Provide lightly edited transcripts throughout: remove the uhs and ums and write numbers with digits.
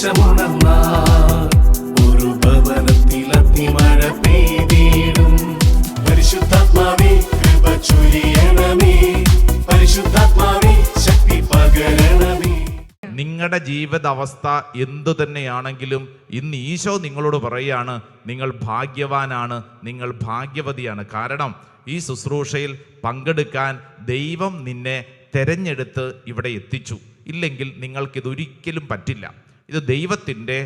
ദേശമുണർന്നാൽ ഒരു ഭവനത്തിൽ അഗ്നിമഴ പെയ്തിടും. പരിശുദ്ധാത്മാവേ കൃപ ചൊരിയണമേ, പരിശുദ്ധാത്മാവേ ശക്തി പകരണമേ. നിങ്ങളുടെ ജീവിതാവസ്ഥ എന്തു തന്നെയാണെങ്കിലും ഇന്ന് ഈശോ നിങ്ങളോട് പറയുകയാണ്, നിങ്ങൾ ഭാഗ്യവാനാണ്, നിങ്ങൾ ഭാഗ്യവതിയാണ്. കാരണം ഈ ശുശ്രൂഷയിൽ പങ്കെടുക്കാൻ ദൈവം നിന്നെ തെരഞ്ഞെടുത്ത് ഇവിടെ എത്തിച്ചു. ഇല്ലെങ്കിൽ നിങ്ങൾക്കിതൊരിക്കലും പറ്റില്ല. ഇത് ദൈവത്തിൻ്റെ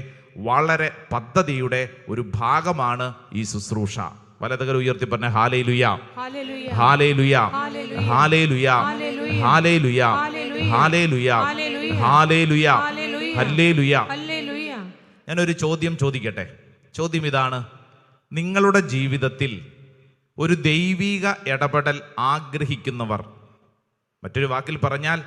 വളരെ പദ്ധതിയുടെ ഒരു ഭാഗമാണ് ഈ ശുശ്രൂഷ. വലതുകരം ഉയർത്തി പറഞ്ഞ hallelujah, hallelujah, hallelujah, hallelujah, hallelujah, hallelujah, hallelujah. ഞാനൊരു ചോദ്യം ചോദിക്കട്ടെ. ചോദ്യം ഇതാണ്: നിങ്ങളുടെ ജീവിതത്തിൽ ഒരു ദൈവിക ഇടപെടൽ ആഗ്രഹിക്കുന്നവർ, മറ്റൊരു വാക്കിൽ പറഞ്ഞാൽ,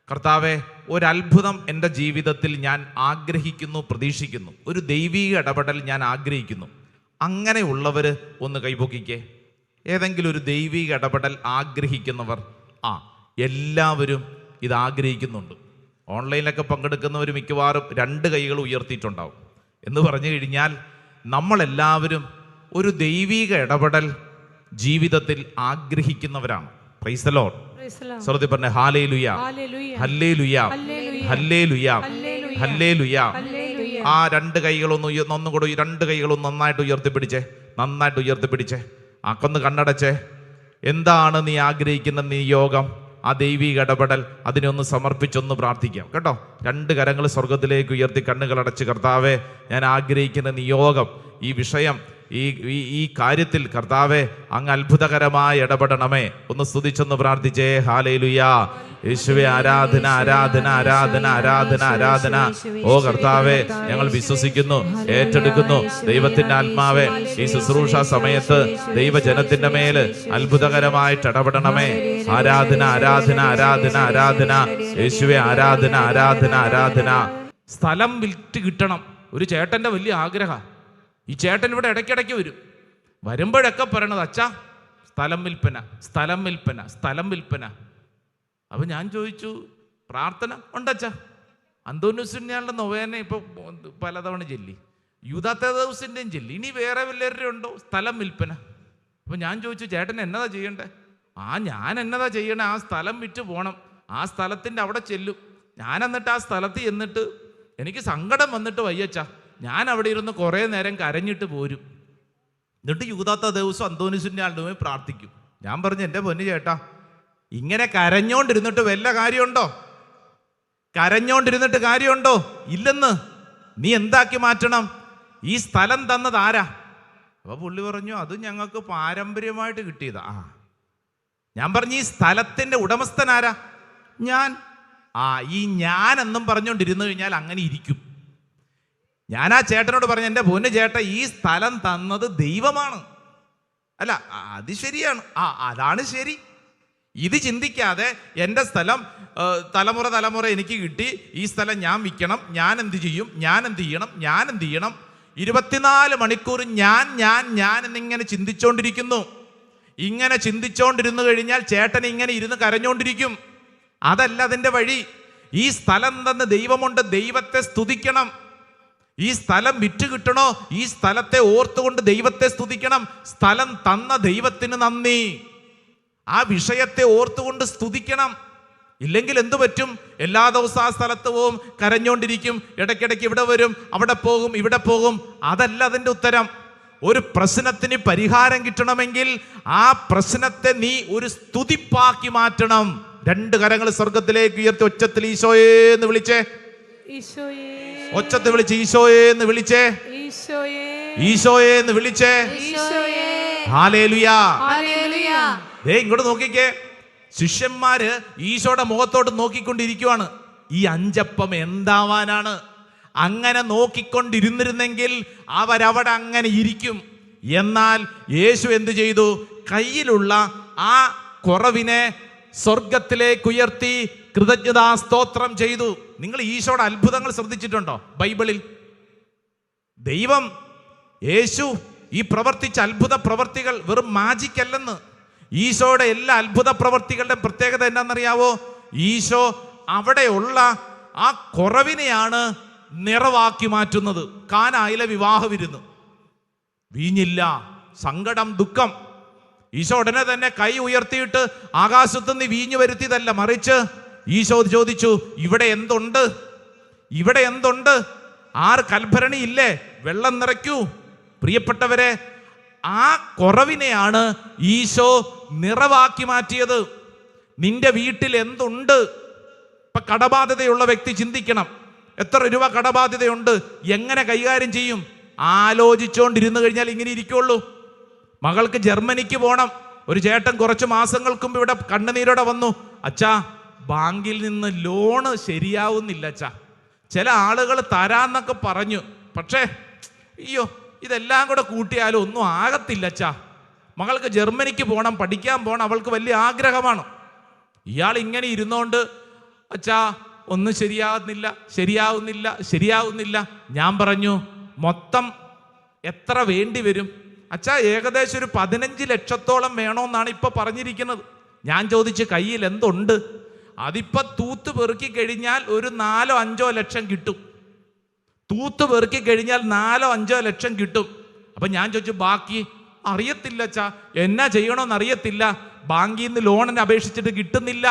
കർത്താവെ ഒരത്ഭുതം എൻ്റെ ജീവിതത്തിൽ ഞാൻ ആഗ്രഹിക്കുന്നു, പ്രതീക്ഷിക്കുന്നു, ഒരു ദൈവിക ഇടപെടൽ ഞാൻ ആഗ്രഹിക്കുന്നു, അങ്ങനെയുള്ളവർ ഒന്ന് കൈപൊക്കിക്കേ. ഏതെങ്കിലും ഒരു ദൈവിക ഇടപെടൽ ആഗ്രഹിക്കുന്നവർ. എല്ലാവരും ഇത് ആഗ്രഹിക്കുന്നുണ്ട്. ഓൺലൈനിലൊക്കെ പങ്കെടുക്കുന്നവർ മിക്കവാറും 2 കൈകൾ ഉയർത്തിയിട്ടുണ്ടാവും. എന്ന് പറഞ്ഞു കഴിഞ്ഞാൽ നമ്മളെല്ലാവരും ഒരു ദൈവിക ഇടപെടൽ ജീവിതത്തിൽ ആഗ്രഹിക്കുന്നവരാണ്. Praise the Lord. സ്വരത്തിൽ പറഞ്ഞ ഹല്ലേലൂയ, ഹല്ലേലൂയ, ഹല്ലേലൂയ, ഹല്ലേലൂയ. ആ 2 കൈകളൊന്നും ഒന്നുകൂടെ 2 കൈകളൊന്നും നന്നായിട്ട് ഉയർത്തിപ്പിടിച്ചേ, നന്നായിട്ട് ഉയർത്തിപ്പിടിച്ചേ. ആക്കൊന്ന് കണ്ണടച്ചേ. എന്താണ് നീ ആഗ്രഹിക്കുന്ന നിയോഗം, ആ ദൈവിക ഇടപെടൽ? അതിനെ ഒന്ന് സമർപ്പിച്ചൊന്ന് പ്രാർത്ഥിക്കാം കേട്ടോ. 2 കരങ്ങൾ സ്വർഗത്തിലേക്ക് ഉയർത്തി കണ്ണുകൾ അടച്ച്, കർത്താവെ ഞാൻ ആഗ്രഹിക്കുന്ന നിയോഗം, ഈ വിഷയം, ഈ കാര്യത്തിൽ കർത്താവെ അങ്ങ് അത്ഭുതകരമായി ഇടപെടണമേ. ഒന്ന് സ്തുതിച്ചൊന്ന് പ്രാർത്ഥിച്ചേ. ഹല്ലേലൂയ, യേശുവേ ആരാധന, ആരാധന, ആരാധന, ആരാധന, ആരാധന. ഓ കർത്താവെ, ഞങ്ങൾ വിശ്വസിക്കുന്നു, ഏറ്റെടുക്കുന്നു. ദൈവത്തിന്റെ ആത്മാവെ ഈ ശുശ്രൂഷ സമയത്ത് ദൈവജനത്തിന്റെ മേല് അത്ഭുതകരമായിട്ട് ഇടപെടണമേ. ആരാധന, ആരാധന, ആരാധന, ആരാധന. യേശുവേ ആരാധന, ആരാധന, ആരാധന. സ്ഥലം വിറ്റ് കിട്ടണം ഒരു ചേട്ടന്റെ വലിയ ആഗ്രഹം. ഈ ചേട്ടൻ ഇവിടെ ഇടയ്ക്കിടയ്ക്ക് വരുമ്പോഴൊക്കെ പറയണത്, അച്ഛാ സ്ഥലം വിൽപ്പന, സ്ഥലം വിൽപ്പന, സ്ഥലം വിൽപ്പന. അപ്പം ഞാൻ ചോദിച്ചു, പ്രാർത്ഥന ഉണ്ടച്ചാ? അന്തോന്യൂസിൻ്റെ നൊവേന ഇപ്പോൾ പലതവണ ചൊല്ലി, യൂദാത്തേദൗസിൻ്റെയും ചൊല്ലി, ഇനി വേറെ വല്ലവരുടെ ഉണ്ടോ സ്ഥലം വിൽപ്പന? അപ്പം ഞാൻ ചോദിച്ചു, ചേട്ടൻ എന്നതാ ചെയ്യണ്ടേ? ഞാൻ എന്നതാ ചെയ്യണേ? ആ സ്ഥലം വിറ്റ് പോകണം, ആ സ്ഥലത്തിൻ്റെ അവിടെ ചെല്ലും. ഞാൻ എന്നിട്ട് ആ സ്ഥലത്ത് ചെന്നിട്ട് എനിക്ക് സങ്കടം വന്നിട്ട് വയ്യച്ചാ, ഞാൻ അവിടെ ഇരുന്ന് കുറേ നേരം കരഞ്ഞിട്ട് പോരും. എന്നിട്ട് യൂദാത്തേദൗസും അന്തോന്യൂസിൻ്റെ ആളുടെ പ്രാർത്ഥിക്കും. ഞാൻ പറഞ്ഞു, എൻ്റെ പൊന്നു ചേട്ടാ, ഇങ്ങനെ കരഞ്ഞോണ്ടിരുന്നിട്ട് വല്ല കാര്യമുണ്ടോ? കരഞ്ഞോണ്ടിരുന്നിട്ട് കാര്യമുണ്ടോ? ഇല്ലെന്ന്. നീ എന്താക്കി മാറ്റണം? ഈ സ്ഥലം തന്നത് ആരാ? അപ്പൊ പുള്ളി പറഞ്ഞു, അത് ഞങ്ങൾക്ക് പാരമ്പര്യമായിട്ട് കിട്ടിയതാ. ഞാൻ പറഞ്ഞു, ഈ സ്ഥലത്തിന്റെ ഉടമസ്ഥൻ ആരാ? ഞാൻ. ഈ ഞാൻ എന്നും പറഞ്ഞുകൊണ്ടിരുന്നു കഴിഞ്ഞാൽ അങ്ങനെ ഇരിക്കും. ഞാൻ ആ ചേട്ടനോട് പറഞ്ഞു, എൻ്റെ പൊന്നു ചേട്ടാ, ഈ സ്ഥലം തന്നത് ദൈവമാണ്. അല്ല, അത് ശരിയാണ്, അതാണ് ശരി. ഇത് ചിന്തിക്കാതെ എൻ്റെ സ്ഥലം തലമുറ എനിക്ക് കിട്ടി, ഈ സ്ഥലം ഞാൻ വിൽക്കണം, ഞാൻ എന്ത് ചെയ്യും, ഞാൻ എന്ത് ചെയ്യണം 24 മണിക്കൂർ ഞാൻ എന്നിങ്ങനെ ചിന്തിച്ചോണ്ടിരിക്കുന്നു. ഇങ്ങനെ ചിന്തിച്ചോണ്ടിരുന്നു കഴിഞ്ഞാൽ ചേട്ടൻ ഇങ്ങനെ ഇരുന്ന് കരഞ്ഞോണ്ടിരിക്കും. അതല്ല അതിൻ്റെ വഴി. ഈ സ്ഥലം തന്ന ദൈവമുണ്ട്, ദൈവത്തെ സ്തുതിക്കണം. ഈ സ്ഥലം വിറ്റ് കിട്ടണോ? ഈ സ്ഥലത്തെ ഓർത്തുകൊണ്ട് ദൈവത്തെ സ്തുതിക്കണം. സ്ഥലം തന്ന ദൈവത്തിന് നന്ദി. ആ വിഷയത്തെ ഓർത്തുകൊണ്ട് സ്തുതിക്കണം. ഇല്ലെങ്കിൽ എന്തു പറ്റും? എല്ലാ ദിവസവും ആ സ്ഥലത്ത് പോവും, കരഞ്ഞോണ്ടിരിക്കും, ഇടയ്ക്കിടയ്ക്ക് ഇവിടെ വരും, അവിടെ പോകും, ഇവിടെ പോകും. അതല്ല അതിൻ്റെ ഉത്തരം. ഒരു പ്രശ്നത്തിന് പരിഹാരം കിട്ടണമെങ്കിൽ ആ പ്രശ്നത്തെ നീ ഒരു സ്തുതിപ്പാക്കി മാറ്റണം. 2 കരങ്ങൾ സ്വർഗത്തിലേക്ക് ഉയർത്തി ഒച്ചത്തിൽ ഈശോയേ എന്ന് വിളിച്ചേ. ഒച്ചത്തിൽ വിളിച്ച് ഈശോയേ എന്ന് വിളിച്ചേ. ഈശോയേ എന്ന് വിളിച്ചേ. ഹല്ലേലൂയ. ഇങ്ങോട്ട് നോക്കിക്കേ. ശിഷ്യന്മാര് ഈശോയുടെ മുഖത്തോട്ട് നോക്കിക്കൊണ്ടിരിക്കുവാണ്. ഈ 5 അപ്പം എന്താവാനാണ്? അങ്ങനെ നോക്കിക്കൊണ്ടിരുന്നിരുന്നെങ്കിൽ അവരവിടെ അങ്ങനെ ഇരിക്കും. എന്നാൽ യേശു എന്ത് ചെയ്തു? കയ്യിലുള്ള ആ കുറവിനെ സ്വർഗത്തിലേക്ക് ഉയർത്തി കൃതജ്ഞതാ സ്തോത്രം ചെയ്തു. നിങ്ങൾ ഈശോയുടെ അത്ഭുതങ്ങൾ ശ്രദ്ധിച്ചിട്ടുണ്ടോ ബൈബിളിൽ? ദൈവം, യേശു ഈ പ്രവർത്തിച്ച അത്ഭുത പ്രവർത്തികൾ വെറും മാജിക് അല്ലെന്ന്. ഈശോയുടെ എല്ലാ അത്ഭുത പ്രവർത്തികളുടെ പ്രത്യേകത എന്താണെന്നറിയാവോ? ഈശോ അവിടെയുള്ള ആ കുറവിനെയാണ് നിറവാക്കി മാറ്റുന്നത്. കാനായിലെ വിവാഹ വിരുന്ന്, വീഞ്ഞില്ല, സങ്കടം, ദുഃഖം. ഈശോ ഉടനെ തന്നെ കൈ ഉയർത്തിയിട്ട് ആകാശത്തുനിന്ന് വീഞ്ഞു വരുത്തിയതല്ല, മറിച്ച് ഈശോ ചോദിച്ചു, ഇവിടെ എന്തുണ്ട്? ഇവിടെ എന്തുണ്ട്? 6 കൽഭരണി ഇല്ലേ? വെള്ളം നിറയ്ക്കൂ. പ്രിയപ്പെട്ടവരെ, ആ കുറവിനെയാണ് ഈശോ നിറവാക്കി മാറ്റിയത്. നിന്റെ വീട്ടിൽ എന്തുണ്ട്? ഇപ്പൊ കടബാധ്യതയുള്ള വ്യക്തി ചിന്തിക്കണം, എത്ര രൂപ കടബാധ്യതയുണ്ട്, എങ്ങനെ കൈകാര്യം ചെയ്യും? ആലോചിച്ചുകൊണ്ടിരുന്നു കഴിഞ്ഞാൽ ഇങ്ങനെ ഇരിക്കുള്ളൂ. മകൾക്ക് ജർമ്മനിക്ക് പോകണം. ഒരു ചേട്ടൻ കുറച്ച് മാസങ്ങൾക്ക് മുമ്പ് ഇവിടെ കണ്ണുനീരോടെ വന്നു, അച്ഛാ ബാങ്കിൽ നിന്ന് ലോണ് ശരിയാവുന്നില്ല അച്ഛാ, ചില ആളുകൾ തരാന്നൊക്കെ പറഞ്ഞു, പക്ഷേ അയ്യോ ഇതെല്ലാം കൂടെ കൂട്ടിയാലും ഒന്നും ആകത്തില്ല അച്ഛാ. മകൾക്ക് ജർമ്മനിക്ക് പോകണം, പഠിക്കാൻ പോകണം, അവൾക്ക് വലിയ ആഗ്രഹമാണ്. ഇയാൾ ഇങ്ങനെ ഇരുന്നോണ്ട്, അച്ഛാ ഒന്നും ശരിയാവുന്നില്ല. ഞാൻ പറഞ്ഞു, മൊത്തം എത്ര വേണ്ടി വരും? അച്ഛാ ഏകദേശം ഒരു 15 ലക്ഷത്തോളം വേണമെന്നാണ് ഇപ്പൊ പറഞ്ഞിരിക്കുന്നത്. ഞാൻ ചോദിച്ചു, കയ്യിൽ എന്തുണ്ട്? അതിപ്പോ തൂത്ത് പെറുക്കി കഴിഞ്ഞാൽ ഒരു 4-5 ലക്ഷം കിട്ടും. തൂത്ത് പെറുക്കി കഴിഞ്ഞാൽ 4-5 ലക്ഷം കിട്ടും. അപ്പൊ ഞാൻ ചോദിച്ചു, ബാക്കി? അറിയത്തില്ല അച്ഛാ, എന്നാ ചെയ്യണമെന്ന് അറിയത്തില്ല, ബാങ്കിൽ നിന്ന് ലോണിന് അപേക്ഷിച്ചിട്ട് കിട്ടുന്നില്ല,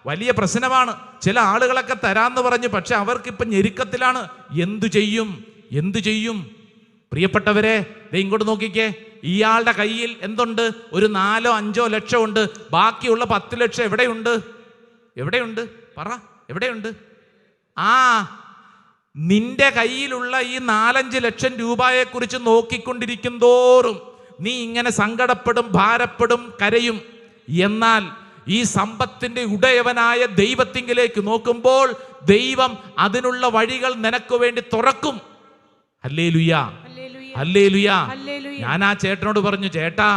വലിയ പ്രശ്നമാണ്. ചില ആളുകളൊക്കെ തരാന്ന് പറഞ്ഞു, പക്ഷെ അവർക്ക് ഇപ്പൊ ഞെരുക്കത്തിലാണ്. എന്തു ചെയ്യും? പ്രിയപ്പെട്ടവരെ, ഇങ്ങോട്ട് നോക്കിക്കേ, ഇയാളുടെ കയ്യിൽ എന്തുണ്ട്? ഒരു 4-5 ലക്ഷം ഉണ്ട്. ബാക്കിയുള്ള 10 ലക്ഷം എവിടെയുണ്ട്? പറ, എവിടെയുണ്ട്? നിന്റെ കയ്യിലുള്ള ഈ 4-5 ലക്ഷം രൂപയെ കുറിച്ച് നോക്കിക്കൊണ്ടിരിക്കും തോറും നീ ഇങ്ങനെ സങ്കടപ്പെടും, ഭാരപ്പെടും, കരയും. എന്നാൽ ഈ സമ്പത്തിന്റെ ഉടയവനായ ദൈവത്തിങ്കിലേക്ക് നോക്കുമ്പോൾ ദൈവം അതിനുള്ള വഴികൾ നിനക്ക് വേണ്ടി തുറക്കും. ഹല്ലേലൂയ. ഞാൻ ആ ചേട്ടനോട് പറഞ്ഞു, ചേട്ടാ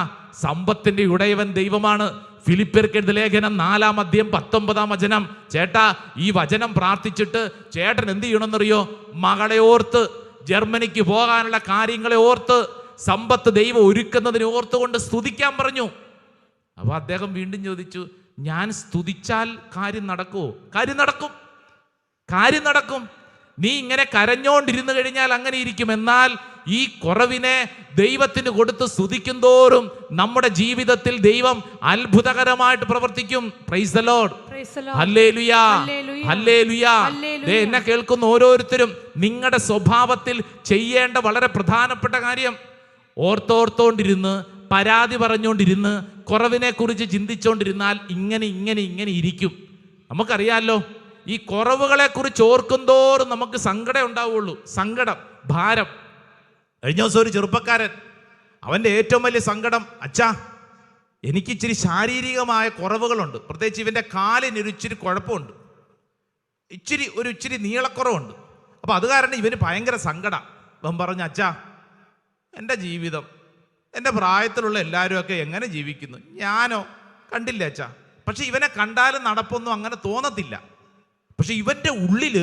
സമ്പത്തിന്റെ ഉടയവൻ ദൈവമാണ്. ഫിലിപ്പിയർക്ക് എഴുതിയ ലേഖനം 4-ാം അധ്യായം 19-ാം വചനം. ചേട്ടാ ഈ വചനം പ്രാർത്ഥിച്ചിട്ട് ചേട്ടൻ എന്ത് ചെയ്യണമെന്നറിയോ? മകളെ ഓർത്ത്, ജർമ്മനിക്ക് പോകാനുള്ള കാര്യങ്ങളെ ഓർത്ത്, സമ്പത്ത് ദൈവം ഒരുക്കുന്നതിനെ ഓർത്തുകൊണ്ട് സ്തുതിക്കാൻ പറഞ്ഞു. അപ്പൊ അദ്ദേഹം വീണ്ടും ചോദിച്ചു, ഞാൻ സ്തുതിച്ചാൽ കാര്യം നടക്കുമോ? കാര്യം നടക്കും. നീ ഇങ്ങനെ കരഞ്ഞോണ്ടിരുന്നു കഴിഞ്ഞാൽ അങ്ങനെ ഇരിക്കും. എന്നാൽ ഈ കുറവിനെ ദൈവത്തിന് കൊടുത്ത് സ്തുതിക്കും തോറും നമ്മുടെ ജീവിതത്തിൽ ദൈവം അത്ഭുതകരമായിട്ട് പ്രവർത്തിക്കും. Praise the Lord. ഹല്ലേലൂയ. എന്നെ കേൾക്കുന്ന ഓരോരുത്തരും നിങ്ങളുടെ സ്വഭാവത്തിൽ ചെയ്യേണ്ട വളരെ പ്രധാനപ്പെട്ട കാര്യം, ഓർത്തോണ്ടിരുന്ന്, പരാതി പറഞ്ഞുകൊണ്ടിരുന്ന്, കുറവിനെ കുറിച്ച് ചിന്തിച്ചുകൊണ്ടിരുന്നാൽ ഇങ്ങനെ ഇരിക്കും. നമുക്കറിയാമല്ലോ, ഈ കുറവുകളെ കുറിച്ച് ഓർക്കുന്തോറും നമുക്ക് സങ്കടം ഉണ്ടാവുള്ളൂ. സങ്കടം, ഭാരം. കഴിഞ്ഞ ദിവസം ഒരു ചെറുപ്പക്കാരൻ, അവൻ്റെ ഏറ്റവും വലിയ സങ്കടം, അച്ഛാ എനിക്ക് ഇച്ചിരി ശാരീരികമായ കുറവുകളുണ്ട്, പ്രത്യേകിച്ച് ഇവൻ്റെ കാലിനൊരു ഇച്ചിരി കുഴപ്പമുണ്ട്, ഇച്ചിരി നീളക്കുറവുണ്ട്. അപ്പോൾ അത് കാരണം ഇവന് ഭയങ്കര സങ്കടം. അവൻ പറഞ്ഞു, അച്ഛാ എൻ്റെ ജീവിതം, എൻ്റെ പ്രായത്തിലുള്ള എല്ലാവരും ഒക്കെ എങ്ങനെ ജീവിക്കുന്നു, ഞാനോ കണ്ടില്ല അച്ഛാ. പക്ഷെ ഇവനെ കണ്ടാലും നടപ്പൊന്നും അങ്ങനെ തോന്നത്തില്ല. പക്ഷെ ഇവൻ്റെ ഉള്ളിൽ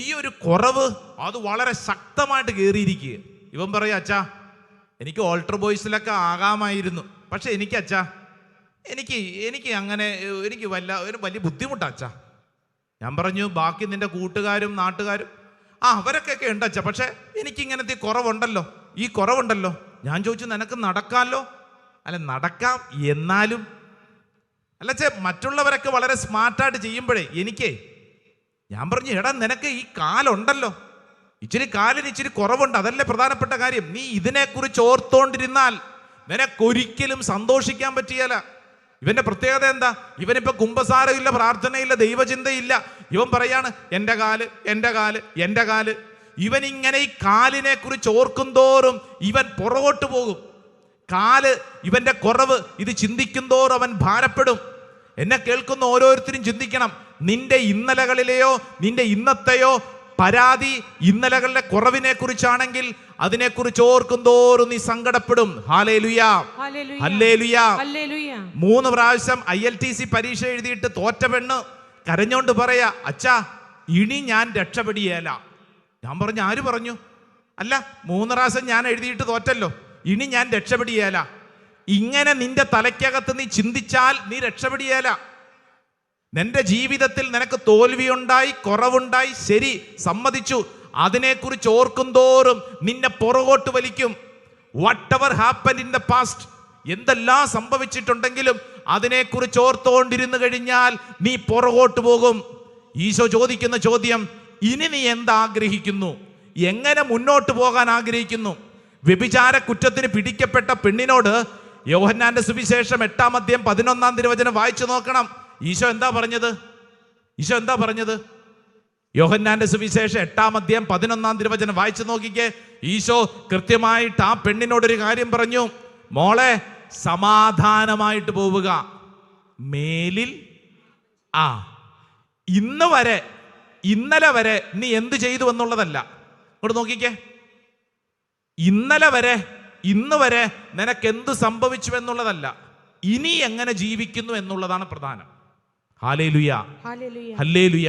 ഈ ഒരു കുറവ് അത് വളരെ ശക്തമായിട്ട് കയറിയിരിക്കുക. ഇവൻ പറയും, അച്ഛാ എനിക്ക് ഓൾട്ടർ ബോയ്സിലൊക്കെ ആകാമായിരുന്നു, പക്ഷെ അച്ഛാ എനിക്ക് അങ്ങനെ എനിക്ക് വലിയ ബുദ്ധിമുട്ടാ അച്ഛാ. ഞാൻ പറഞ്ഞു, ബാക്കി നിന്റെ കൂട്ടുകാരും നാട്ടുകാരും അവരൊക്കെ ഉണ്ട് അച്ഛാ, പക്ഷെ എനിക്കിങ്ങനത്തെ കുറവുണ്ടല്ലോ, ഈ കുറവുണ്ടല്ലോ. ഞാൻ ചോദിച്ചു, നിനക്ക് നടക്കാമല്ലോ? അല്ല നടക്കാം, എന്നാലും അല്ല ചേ, മറ്റുള്ളവരൊക്കെ വളരെ സ്മാർട്ടായിട്ട് ചെയ്യുമ്പോഴേ ഞാൻ പറഞ്ഞു, എടാ നിനക്ക് ഈ കാലുണ്ടല്ലോ, കാലിന് ഇച്ചിരി കുറവുണ്ട്, അതല്ലേ പ്രധാനപ്പെട്ട കാര്യം. നീ ഇതിനെക്കുറിച്ച് ഓർത്തോണ്ടിരുന്നാൽ നിനക്കൊരിക്കലും സന്തോഷിക്കാൻ പറ്റിയല്ല. ഇവന്റെ പ്രത്യേകത എന്താ? ഇവനിപ്പോ കുമ്പസാരമില്ല, പ്രാർത്ഥനയില്ല, ദൈവചിന്തയില്ല. ഇവൻ പറയാണ്, എൻ്റെ കാല്. ഇവനിങ്ങനെ ഈ കാലിനെ കുറിച്ച് ഓർക്കും തോറും ഇവൻ പുറകോട്ട് പോകും. കാല്, ഇവന്റെ കുറവ്, ഇത് ചിന്തിക്കും തോറും അവൻ ഭാരപ്പെടും. എന്നെ കേൾക്കുന്ന ഓരോരുത്തരും ചിന്തിക്കണം, നിന്റെ ഇന്നലകളിലെയോ നിന്റെ ഇന്നത്തെയോ പരാതി ഇന്നലകളുടെ കുറവിനെ കുറിച്ചാണെങ്കിൽ അതിനെക്കുറിച്ച് ഓർക്കും തോറും നീ സങ്കടപ്പെടും. ഹല്ലേലൂയാ, ഹല്ലേലൂയാ. 3 പ്രാവശ്യം ILTC പരീക്ഷ എഴുതിയിട്ട് തോറ്റ പെണ്ണ് കരഞ്ഞോണ്ട് പറയാ, അച്ഛാ ഇനി ഞാൻ രക്ഷപ്പെടിയേല. ഞാൻ പറഞ്ഞു, ആര് പറഞ്ഞു? അല്ല 3 പ്രാവശ്യം ഞാൻ എഴുതിയിട്ട് തോറ്റല്ലോ, ഇനി ഞാൻ രക്ഷപ്പെടിയേല. ഇങ്ങനെ നിന്റെ തലയ്ക്കകത്ത് നീ ചിന്തിച്ചാൽ നീ രക്ഷപ്പെടിയേല. നിന്റെ ജീവിതത്തിൽ നിനക്ക് തോൽവിയുണ്ടായി, കുറവുണ്ടായി, ശരി, സമ്മതിച്ചു. അതിനെക്കുറിച്ച് ഓർക്കും തോറും നിന്നെ പുറകോട്ട് വലിക്കും. What ever happen in the past, എന്തെല്ലാം സംഭവിച്ചിട്ടുണ്ടെങ്കിലും അതിനെക്കുറിച്ച് ഓർത്തുകൊണ്ടിരുന്നു കഴിഞ്ഞാൽ നീ പുറകോട്ട് പോകും. ഈശോ ചോദിക്കുന്ന ചോദ്യം, ഇനി നീ എന്താഗ്രഹിക്കുന്നു? എങ്ങനെ മുന്നോട്ട് പോകാൻ ആഗ്രഹിക്കുന്നു? വ്യഭിചാര കുറ്റത്തിന് പിടിക്കപ്പെട്ട പെണ്ണിനോട് യോഹന്നാന്റെ സുവിശേഷം 8-11 വായിച്ചു നോക്കണം. ഈശോ എന്താ പറഞ്ഞത്? യോഹന്നാന്റെ സുവിശേഷം 8-11 വായിച്ചു നോക്കിക്കേ. ഈശോ കൃത്യമായിട്ട് ആ പെണ്ണിനോടൊരു കാര്യം പറഞ്ഞു. മോളെ, സമാധാനമായിട്ട് പോവുക. മേലിൽ ഇന്നലെ വരെ നീ എന്ത് ചെയ്തു എന്നുള്ളതല്ല. ഇങ്ങോട്ട് നോക്കിക്കേ. ഇന്ന് വരെ നിനക്ക് എന്ത് സംഭവിച്ചു എന്നുള്ളതല്ല, ഇനി എങ്ങനെ ജീവിക്കുന്നു എന്നുള്ളതാണ് പ്രധാനം. Hallelujah, hallelujah.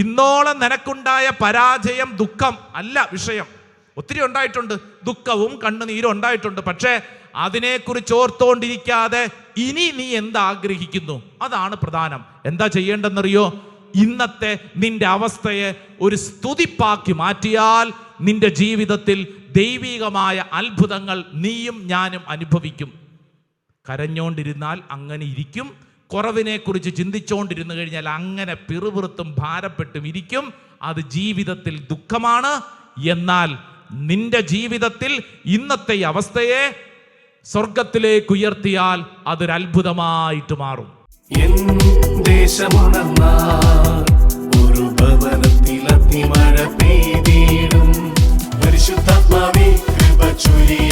ഇന്നോളം നിനക്കുണ്ടായ പരാജയം, ദുഃഖം അല്ല വിഷയം. ഒത്തിരി ഉണ്ടായിട്ടുണ്ട്, ദുഃഖവും കണ്ണുനീരും ഉണ്ടായിട്ടുണ്ട്. പക്ഷേ അതിനെക്കുറിച്ച് ഓർത്തുകൊണ്ടിരിക്കാതെ ഇനി നീ എന്താഗ്രഹിക്കുന്നു, അതാണ് പ്രധാനം. എന്താ ചെയ്യേണ്ടെന്നറിയോ? ഇന്നത്തെ നിന്റെ അവസ്ഥയെ ഒരു സ്തുതിപ്പാക്കി മാറ്റിയാൽ നിന്റെ ജീവിതത്തിൽ ദൈവികമായ അത്ഭുതങ്ങൾ നീയും ഞാനും അനുഭവിക്കും. കരഞ്ഞോണ്ടിരുന്നാൽ അങ്ങനെ ഇരിക്കും. കുറവിനെ കുറിച്ച് ചിന്തിച്ചുകൊണ്ടിരുന്നു കഴിഞ്ഞാൽ അങ്ങനെ പിറുപിറുത്തും ഭാരപ്പെട്ടും ഇരിക്കും. അത് ജീവിതത്തിൽ ദുഃഖമാണ്. എന്നാൽ നിന്റെ ജീവിതത്തിൽ ഇന്നത്തെ അവസ്ഥയെ സ്വർഗത്തിലേക്ക് ഉയർത്തിയാൽ അതൊരു അത്ഭുതമായിട്ട് മാറും. എൻ ദേശമുണർന്നാൽ ഒരു ഭവനത്തിൽ അഗ്നിമഴ പെയ്തിടും. പരിശുദ്ധാത്മാവേ കൃപ ചൊരിയ